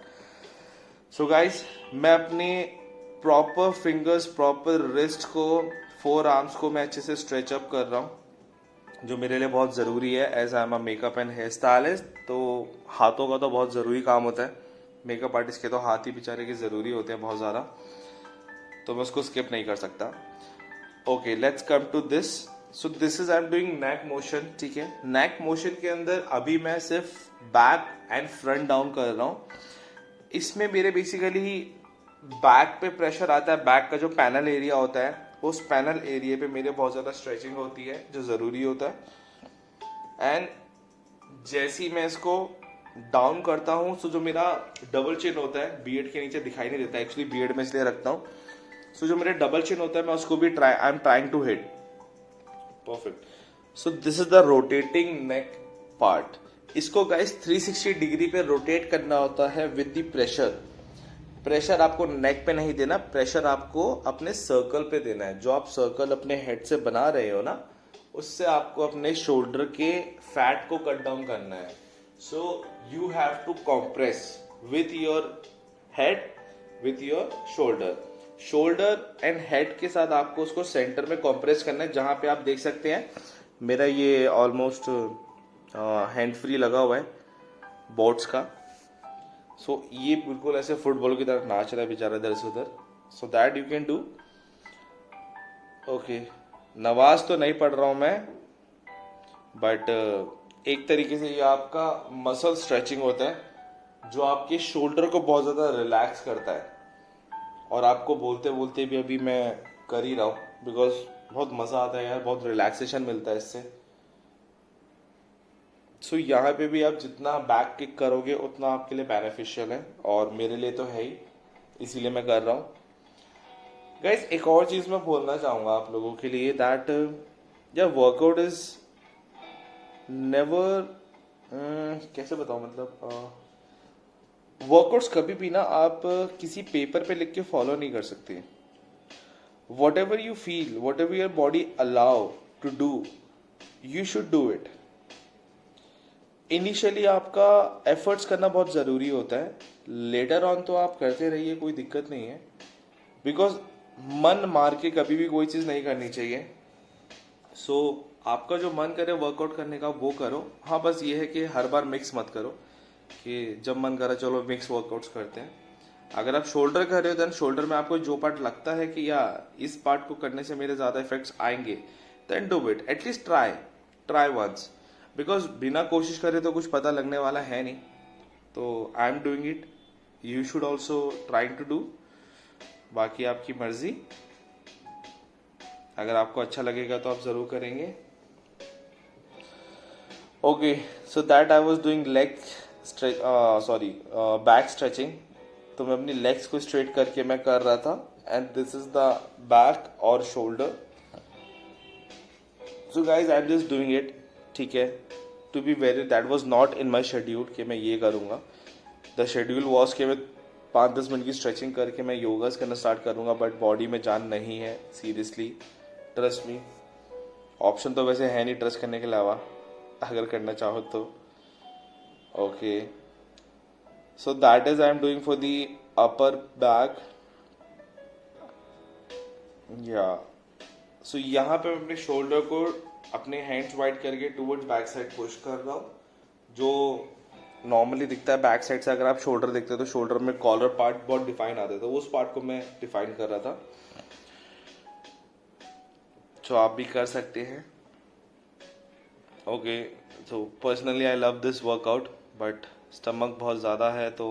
So guys, मैं अपने प्रॉपर फिंगर्स, प्रॉपर रिस्ट को, 4 आर्म्स को मैं अच्छे से स्ट्रेच अप कर रहा हूँ, जो मेरे लिए बहुत ज़रूरी है as I am a makeup and hair stylist. तो हाथों का तो बहुत ज़रूरी काम होता है, मेकअप आर्टिस्ट के तो हाथ ही बेचारे के ज़रूरी होते हैं बहुत ज़्यादा, तो मैं उसको स्किप नहीं कर सकता. Okay let's come to this. So this is I am doing neck motion. ठीक है, नेक मोशन के अंदर अभी मैं सिर्फ बैक एंड फ्रंट डाउन कर रहा हूँ. इसमें मेरे बेसिकली बैक पे प्रेशर आता है. बैक का जो पैनल एरिया होता है उस पैनल एरिया पे मेरे बहुत ज़्यादा स्ट्रेचिंग होती है जो ज़रूरी होता है. एंड जैसे ही मैं इसको डाउन करता हूँ सो जो मेरा डबल चिन होता है, बीएड के नीचे दिखाई नहीं देता एक्चुअली, बीएड में इसलिए रखता हूँ. सो जो मेरे डबल चिन होता है मैं उसको भी I am trying to hit perfect. So this is the rotating neck part. इसको गाइस 360 डिग्री पे रोटेट करना होता है विद द प्रेशर. प्रेशर आपको नेक पे नहीं देना, प्रेशर आपको अपने सर्कल पे देना है. जो आप सर्कल अपने हेड से बना रहे हो ना, उससे आपको अपने शोल्डर के फैट को कट डाउन करना है. So you have to compress with your head, with your shoulder and head के साथ आपको उसको सेंटर में कॉम्प्रेस करना है. जहां पे आप देख सकते हैं मेरा ये ऑलमोस्ट हैंड फ्री लगा हुआ है बोट्स का. सो ये बिल्कुल ऐसे फुटबॉल की तरह नाच रहा है बेचारा इधर से उधर. So that you can do. Okay, नमाज तो नहीं पढ़ रहा हूं मैं, बट एक तरीके से ये आपका मसल स्ट्रेचिंग होता है जो आपके शोल्डर को बहुत ज़्यादा रिलैक्स करता है. और आपको बोलते बोलते भी अभी मैं कर ही रहा हूँ, बिकॉज बहुत मज़ा आता है यार, बहुत रिलैक्सेशन मिलता है इससे. सो यहाँ पे भी आप जितना बैक किक करोगे उतना आपके लिए बेनिफिशियल है, और मेरे लिए तो है ही, इसीलिए मैं कर रहा हूँ. गाइस एक और चीज़ मैं बोलना चाहूँगा आप लोगों के लिए, दैट या वर्कआउट इज नेवर, कैसे बताऊँ, मतलब वर्कआउट्स कभी भी ना आप किसी पेपर पे लिख के फॉलो नहीं कर सकते. Whatever you feel, whatever your body allow to do, you should do it. Initially आपका एफर्ट्स करना बहुत ज़रूरी होता है, लेटर ऑन तो आप करते रहिए, कोई दिक्कत नहीं है. बिकॉज मन मार के कभी भी कोई चीज़ नहीं करनी चाहिए. सो आपका जो मन करे वर्कआउट करने का वो करो. हाँ, बस ये है कि हर बार मिक्स मत करो कि जब मन करा चलो मिक्स वर्कआउट्स करते हैं. अगर आप शोल्डर कर रहे हो देन शोल्डर में आपको जो पार्ट लगता है कि या इस पार्ट को करने से मेरे ज़्यादा इफेक्ट्स आएंगे, then do it. At least try once. Because बिना कोशिश करे तो कुछ पता लगने वाला है नहीं. तो I am doing it, you should also trying to do. बाकी आपकी मर्जी, अगर आपको अच्छा लगेगा तो आप ज़रूर करेंगे. Okay, so that I was doing leg back stretching. तो मैं अपनी लेग्स को स्ट्रेट करके मैं कर रहा था, and this is the back और shoulder. So guys I am just doing it. ठीक है, to be very, that was not in my schedule कि मैं ये करूँगा. द शेड्यूल वॉज कि मैं 5-10 मिनट की स्ट्रेचिंग करके मैं योगास करना स्टार्ट करूँगा, बट बॉडी में जान नहीं है. सीरियसली ट्रस्ट मी, ऑप्शन तो वैसे है नहीं ट्रस्ट करने के अलावा, अगर करना चाहो तो. Okay, so that is I am doing for the upper back. या सो यहाँ पे मैं अपने शोल्डर को अपने हैंड्स वाइड करके टूवर्ड्स बैक साइड पुश कर रहा हूँ. जो नॉर्मली दिखता है बैक साइड से, अगर आप शोल्डर देखते हो तो शोल्डर में कॉलर पार्ट बहुत डिफाइन आता है, तो उस पार्ट को मैं डिफाइन कर रहा था. जो आप भी कर सकते हैं. Okay, so personally I love this workout, but stomach बहुत ज़्यादा है तो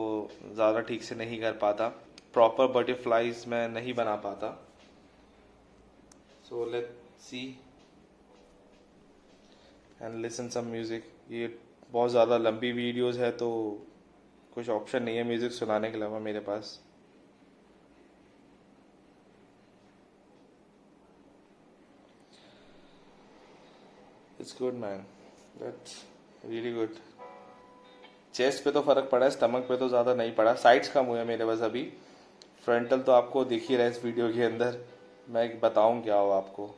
ज़्यादा ठीक से नहीं कर पाता. प्रॉपर बटरफ्लाइज मैं नहीं बना पाता. So let's see and listen some music. ये बहुत ज़्यादा लंबी वीडियोस है तो कुछ ऑप्शन नहीं है म्यूज़िक सुनाने के अलावा मेरे पास. It's good man, that's really good. Chest पे तो फर्क पड़ा है, स्टमक पे तो ज़्यादा नहीं पड़ा. साइड्स कम हुए मेरे पास अभी. फ्रंटल तो आपको दिख ही रहा है इस वीडियो के अंदर, मैं बताऊं क्या हो आपको.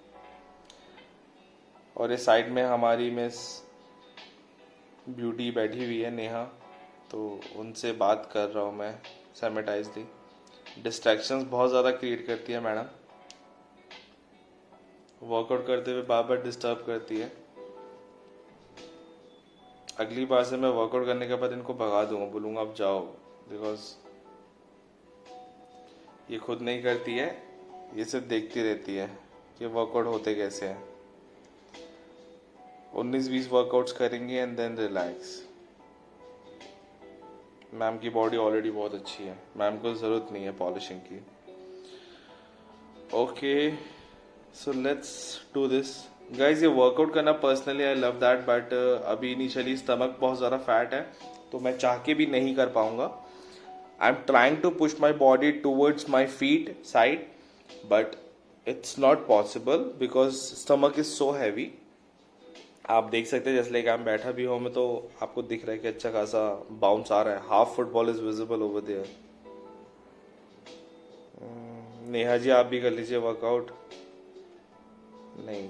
और इस साइड में हमारी मिस ब्यूटी बैठी हुई है, नेहा, तो उनसे बात कर रहा हूँ मैं सैमेटाइजली. डिस्ट्रैक्शंस बहुत ज़्यादा क्रिएट करती है मैडम, वर्कआउट करते हुए बार बार डिस्टर्ब करती है. अगली बार से मैं वर्कआउट करने के बाद इनको भगा दूंगा, बोलूँगा अब जाओ, बिकॉज ये खुद नहीं करती है, ये सिर्फ देखती रहती है कि वर्कआउट होते कैसे हैं. 19-20 वर्कआउट्स करेंगे एंड देन रिलैक्स. मैम की बॉडी ऑलरेडी बहुत अच्छी है, मैम को ज़रूरत नहीं है पॉलिशिंग की. Okay, so let's do this. Guys ये वर्कआउट करना personally I love that, but अभी इनिशियली स्टमक बहुत ज़्यादा फैट है तो मैं चाह के भी नहीं कर पाऊँगा. I am trying to push my body towards my feet side, but it's not possible because stomach is so heavy. आप देख सकते हैं जैसे लाइक I'm बैठा भी हूँ मैं, तो आपको दिख रहा है कि अच्छा खासा बाउंस आ रहा है. Half football is visible over there. Neha ji आप भी कर लीजिए वर्कआउट. नहीं.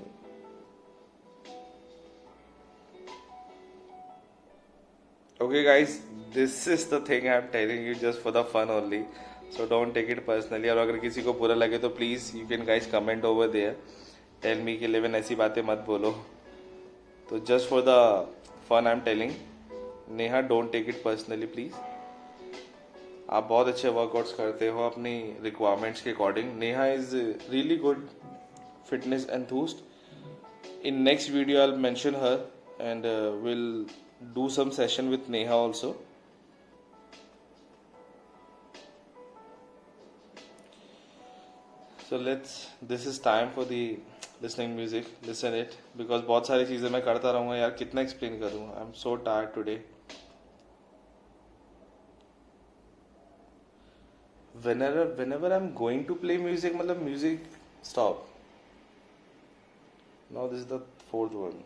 Okay, guys, this is the thing I'm telling you just for the fun only. So don't take it personally. और अगर किसी को बुरा लगे तो please you can guys comment over there. Tell me कि लेविन ऐसी बातें मत बोलो. तो just for the fun I'm telling. Neha don't take it personally please. आप बहुत अच्छे वर्कआउट्स करते हो अपनी रिक्वायरमेंट्स के according. Neha is really good fitness enthusiast. In next video I'll mention her and we'll do some session with Neha also. So this is time for the listening music. Listen it because बहुत सारी चीज़ें मैं करता रहूँगा यार, कितना explain करूँ. I'm so tired today. Whenever I'm going to play music, मतलब music stop. Now this is the fourth one.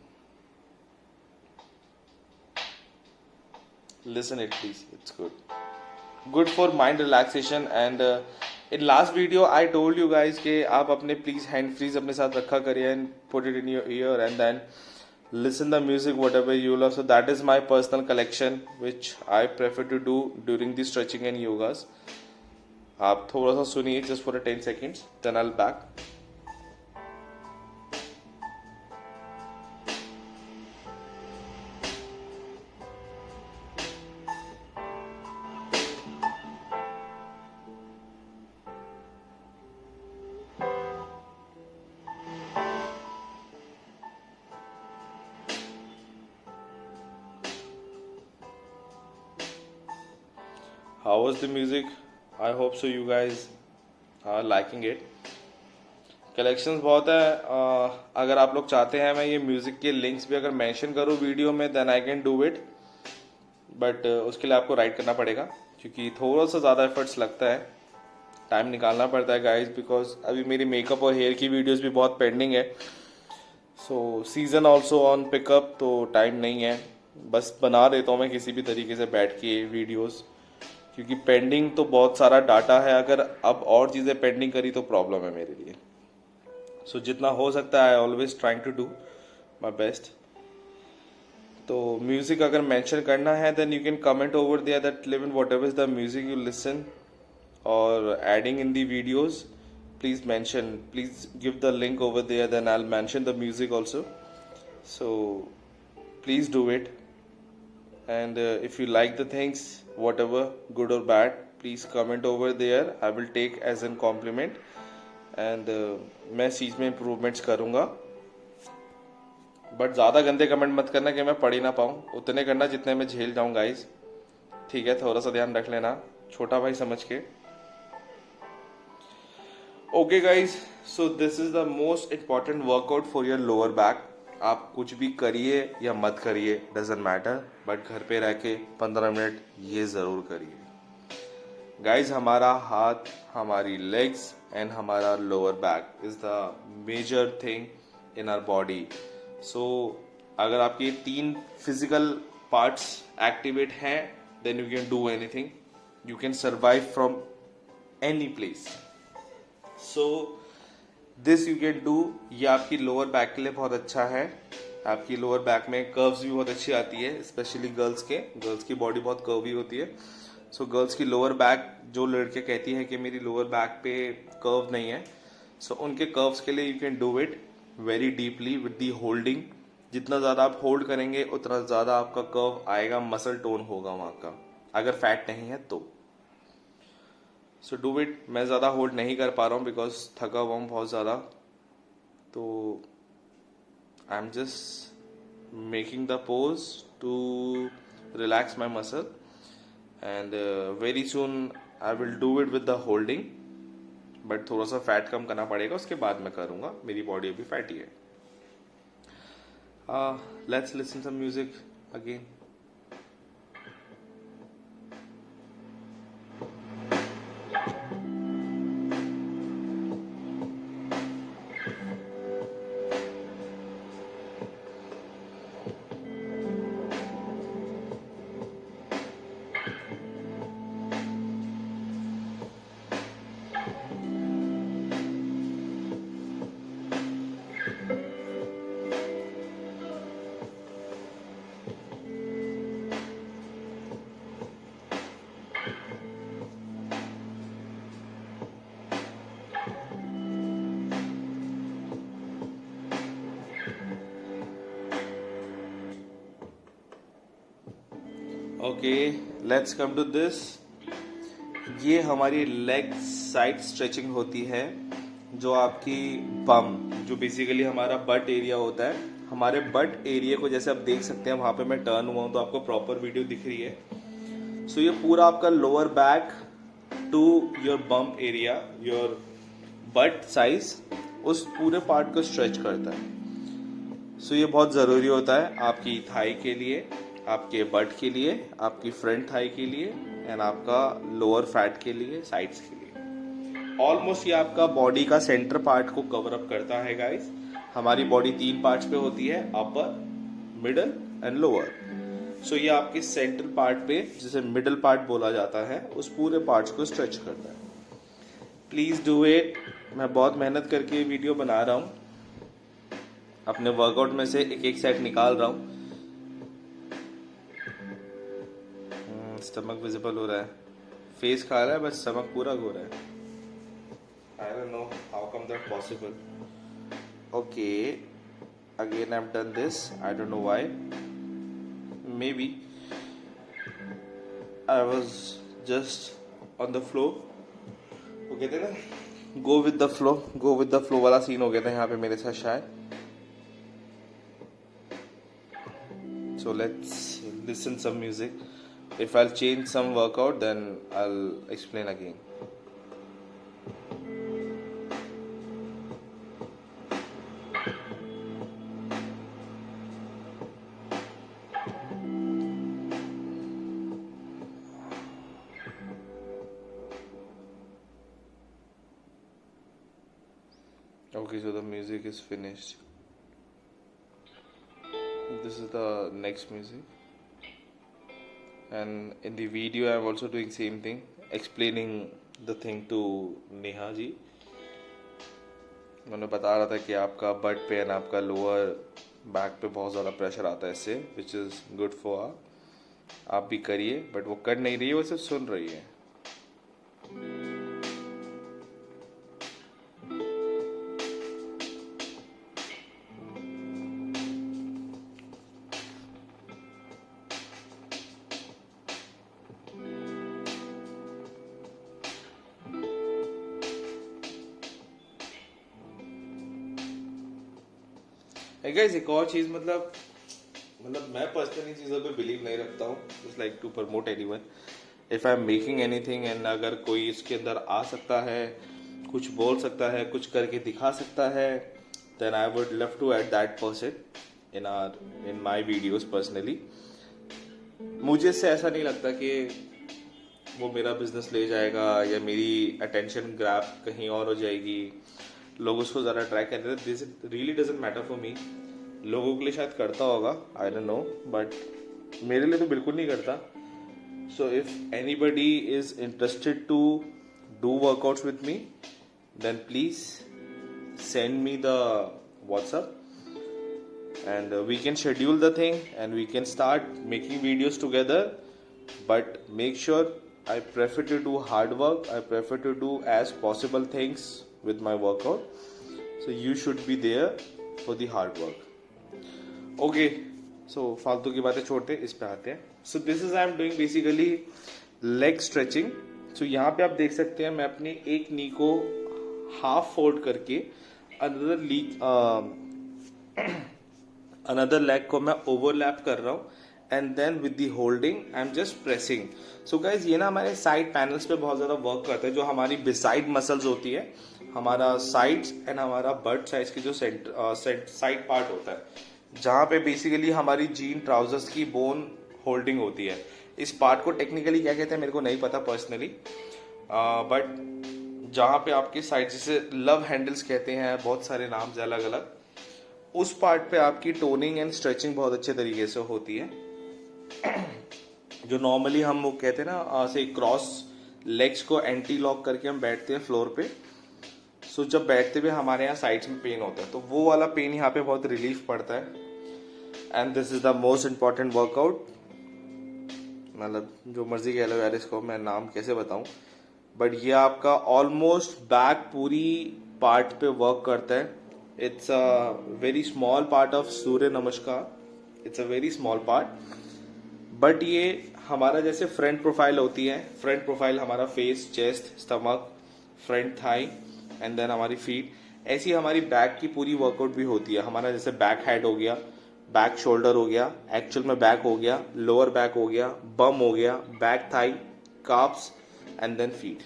Listen it please, it's good for mind relaxation. And in last video I told you guys कि आप अपने please hand freeze अपने साथ रखा करिए and put it in your ear and then listen the music whatever you love. So that is my personal collection which I prefer to do during the stretching and yogas. आप थोड़ा सा सुनिए just for 10 seconds then I'll back. How was the music? I hope so you guys are liking it. Collections बहुत है. अगर आप लोग चाहते हैं मैं ये म्यूज़िक के लिंक्स भी अगर मेंशन करूँ वीडियो में then I can do it. But उसके लिए आपको राइट करना पड़ेगा क्योंकि थोड़ा सा ज़्यादा एफर्ट्स लगता है. टाइम निकालना पड़ता है गाइज बिकॉज अभी मेरी मेकअप और हेयर की वीडियोस भी बहुत पेंडिंग है. सो सीज़न ऑल्सो ऑन पिकअप तो टाइम नहीं है. बस बना देता हूँ मैं किसी भी तरीके से बैठ के वीडियोस क्योंकि पेंडिंग तो बहुत सारा डाटा है. अगर अब और चीज़ें पेंडिंग करी तो प्रॉब्लम है मेरे लिए. सो जितना हो सकता है I always trying to do my best. तो म्यूज़िक अगर मेंशन करना है then you can comment over there that living whatever is the music you listen और adding in the videos. Please mention, please give the link over there then I'll mention the music also. So please do it. And if you like the things whatever good or bad please comment over there. I will take as a compliment and मैं इस चीज़ में improvements करूँगा. But ज़्यादा गंदे comment मत करना कि मैं पढ़ ही ना पाऊँ. उतने करना जितने मैं झेल जाऊँ गाइज. ठीक है, थोड़ा सा ध्यान रख लेना छोटा भाई समझ के. Okay guys, so this is the most important workout for your lower back. आप कुछ भी करिए या मत करिए डजेंट मैटर, बट घर पे रह के 15 मिनट ये ज़रूर करिए गाइज. हमारा हाथ, हमारी लेग्स एंड हमारा lower back is the major thing in our body. So अगर आपके 3 फिजिकल पार्ट्स एक्टिवेट हैं then you can do anything. You can survive from any place. So this you can do. ये आपकी lower back के लिए बहुत अच्छा है. आपकी लोअर बैक में कर्व्स भी बहुत अच्छी आती है स्पेशली गर्ल्स की बॉडी बहुत कर्वी होती है. सो गर्ल्स की लोअर बैक, जो लड़के कहती हैं कि मेरी लोअर बैक पे कर्व नहीं है, सो उनके कर्व्स के लिए you can do it very deeply with the holding. जितना ज़्यादा आप होल्ड करेंगे उतना ज़्यादा आपका कर्व आएगा, मसल टोन होगा वहाँ का, अगर फैट नहीं है तो. So do it. मैं ज़्यादा होल्ड नहीं कर पा रहा हूँ बिकॉज थका हुआ हूँ बहुत ज़्यादा. तो I am just making the pose to relax my muscle and very soon I will do it with the holding. But थोड़ा सा फैट कम करना पड़ेगा, उसके बाद मैं करूँगा. मेरी बॉडी अभी फैटी है. Let's listen some music again. Okay, let's come to this. ये हमारी लेग साइड स्ट्रेचिंग होती है, जो आपकी बम, जो बेसिकली हमारा बट एरिया होता है, हमारे बट एरिया को जैसे आप देख सकते हैं वहाँ पे मैं टर्न हुआ हूँ तो आपको प्रॉपर वीडियो दिख रही है। सो ये पूरा आपका lower back to your bum area, your butt size, उस पूरे पार्ट को स्ट्रेच करता है। सो ये बहुत ज़रूरी होता है आपकी थाई के लिए, आपके बट के लिए, आपकी फ्रंट थाई के लिए एंड आपका लोअर फैट के लिए, साइड्स के लिए। ऑलमोस्ट ये आपका बॉडी का सेंटर पार्ट को कवर अप करता है गाइस। हमारी बॉडी 3 पार्ट्स पे होती है, अपर, मिडल एंड लोअर। सो ये आपके सेंट्रल पार्ट पे, जिसे मिडल पार्ट बोला जाता है, उस पूरे पार्ट्स को स्ट्रेच करता है। Please do it. मैं बहुत मेहनत करके वीडियो बना रहा हूँ, अपने वर्कआउट में से एक एक सेट निकाल रहा हूँ। स्टमक विजिबल हो रहा है, फेस खा रहा है बस स्टमक पूरा हो रहा है। I don't know how come that possible. Okay, again I've done this. I don't know why. Maybe I was just on the flow. वो कहते हैं ना, go with the flow, go with the flow वाला scene हो गया था यहाँ पे मेरे साथ शायद। So let's listen some music. If I'll change some workout, then I'll explain again. Okay, so the music is finished. This is the next music. And in the video I'm also doing same thing, explaining the thing to Neha ji. मैंने बता रहा था कि आपका but पे and आपका lower back पे बहुत ज़्यादा प्रेशर आता है इससे, विच इज़ गुड फॉर आप भी करिए। बट वो कर नहीं रही है, वो सिर्फ सुन रही है। गाइस एक और चीज, मतलब मैं पर्सनली चीज़ों पे बिलीव नहीं रखता हूँ, just like to promote anyone. If I am making anything and अगर कोई इसके अंदर आ सकता है, कुछ बोल सकता है, कुछ करके दिखा सकता है, then I would love to add that person in my videos personally. मुझे इससे ऐसा नहीं लगता कि वो मेरा बिजनेस ले जाएगा या मेरी अटेंशन ग्रैब कहीं और हो जाएगी, लोग उसको ज़्यादा ट्रैक कर रहे हैं। This really doesn't matter for me. लोगों के लिए शायद करता होगा, आई डोंट नो, बट मेरे लिए तो बिल्कुल नहीं करता। So if anybody is interested to do workouts with me, then please send me the WhatsApp and we can schedule the thing and we can start making videos together. But make sure, I prefer to do hard work, I prefer to do as possible things with my workout, so you should be there for the hard work. Okay, so फालतू की बातें छोड़ते इस पे आते हैं. So this is I am doing basically leg stretching. So यहाँ पे आप देख सकते हैं मैं अपनी एक नी को हाफ फोल्ड करके अनदर लेग को मैं ओवरलैप कर रहा हूँ and then with the holding I am just pressing. So guys ये ना हमारे साइड पैनल्स पे बहुत ज़्यादा वर्क करता है. जो हमारी बिसाइड मसल्स होती है, हमारा साइड्स एंड हमारा बट साइज की जो साइड पार्ट होता है, जहाँ पे बेसिकली हमारी जीन ट्राउजर्स की बोन होल्डिंग होती है. इस पार्ट को टेक्निकली क्या कहते हैं मेरे को नहीं पता पर्सनली, बट जहाँ पे आपके साइड, जिसे लव हैंडल्स कहते हैं, बहुत सारे नाम से अलग अलग, उस पार्ट पे आपकी टोनिंग एंड स्ट्रेचिंग बहुत अच्छे तरीके से होती है. जो नॉर्मली हम वो कहते हैं ना, ऐसे क्रॉस लेग्स को एंटी लॉक करके हम बैठते हैं फ्लोर पे. सो जब बैठते हुए हमारे यहाँ साइड्स में पेन होता है, तो वो वाला पेन यहाँ पे बहुत रिलीफ पड़ता है. And this is the most important workout. मतलब जो मर्जी कह लो यार, इसको मैं नाम कैसे बताऊं, बट ये आपका ऑलमोस्ट बैक पूरी पार्ट पे वर्क करता है. It's a very small part of Surya Namaskar. It's a very small part, but ये हमारा जैसे फ्रंट प्रोफाइल होती है, फ्रंट प्रोफाइल हमारा face, chest, stomach, front thigh and then हमारी फीट, ऐसी हमारी बैक की पूरी वर्कआउट भी होती है। हमारा जैसे बैक हेड हो गया, बैक शोल्डर हो गया, एक्चुअल में बैक हो गया, लोअर बैक हो गया, बम हो गया, back thigh, calves and then feet.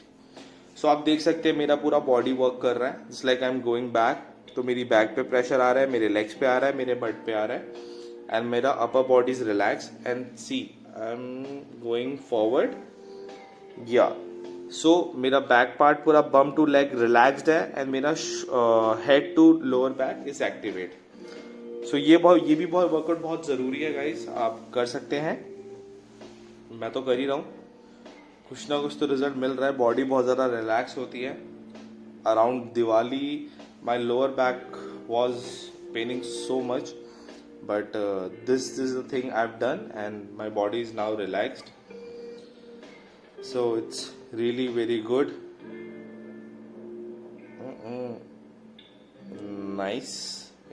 So आप देख सकते हैं मेरा पूरा बॉडी वर्क कर रहा है, just like I am going back. तो मेरी बैक पे प्रेशर आ रहा है, मेरे लेग्स पे आ रहा है, मेरे बट पे आ रहा है, एंड मेरा upper body is relax and see I am going forward yeah. So मेरा बैक पार्ट पूरा बम टू लेग रिलैक्स्ड है एंड मेरा head to lower back is activate. So ये भी बहुत वर्कआउट बहुत जरूरी है गाइस, आप कर सकते हैं, मैं तो कर ही रहा हूँ, कुछ ना कुछ तो रिजल्ट मिल रहा है, बॉडी बहुत ज़्यादा रिलैक्स होती है। Around Diwali my lower back was paining so much, but this is the thing I have done and my body is now relaxed, so it's really very good, nice,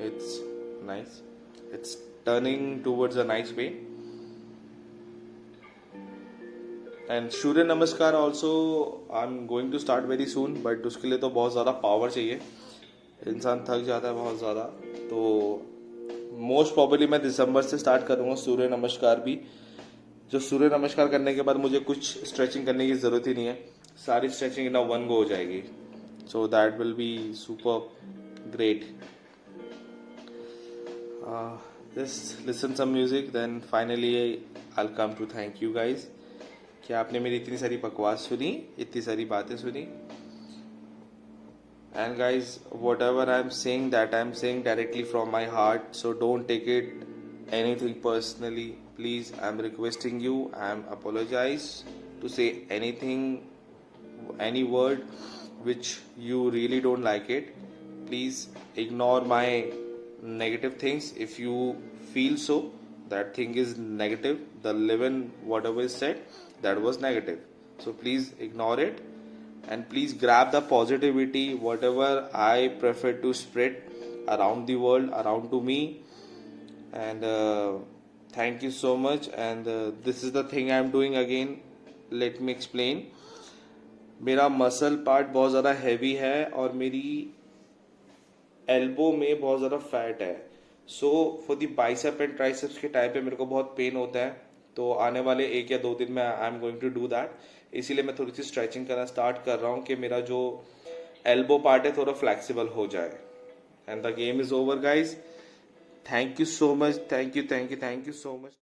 it's nice, it's turning towards a nice way. And Surya Namaskar also I'm going to start very soon, but उसके लिए तो बहुत ज़्यादा power चाहिए, इंसान थक जाता है बहुत ज़्यादा। तो मोस्ट प्रॉबली मैं दिसंबर से स्टार्ट करूँगा सूर्य नमस्कार भी, जो सूर्य नमस्कार करने के बाद मुझे कुछ स्ट्रेचिंग करने की ज़रूरत ही नहीं है, सारी स्ट्रेचिंग इन वन गो हो जाएगी, so that will be super great. Just listen some music, then finally I'll come to thank you guys कि आपने मेरी इतनी सारी बकवास सुनी, इतनी सारी बातें सुनी। And guys, whatever I'm saying, that I'm saying directly from my heart, so don't take it anything personally. Please, I'm requesting you, I'm apologize to say anything, any word which you really don't like it. Please ignore my negative things. If you feel so that thing is negative, the living whatever is said that was negative, so please ignore it and please grab the positivity whatever I prefer to spread around the world, around to me. And thank you so much. And this is the thing I am doing again, let me explain. मेरा muscle part बहुत ज़्यादा heavy है और मेरी elbow में बहुत ज़्यादा fat है, so for the bicep and triceps के टाइप पे मेरे को बहुत पेन होता है। तो आने वाले 1 या 2 दिन में I am going to do that, इसीलिए मैं थोड़ी सी स्ट्रेचिंग करना स्टार्ट कर रहा हूँ कि मेरा जो एल्बो पार्ट है थोड़ा फ्लेक्सिबल हो जाए। And the game is over guys, thank you so much, thank you so much.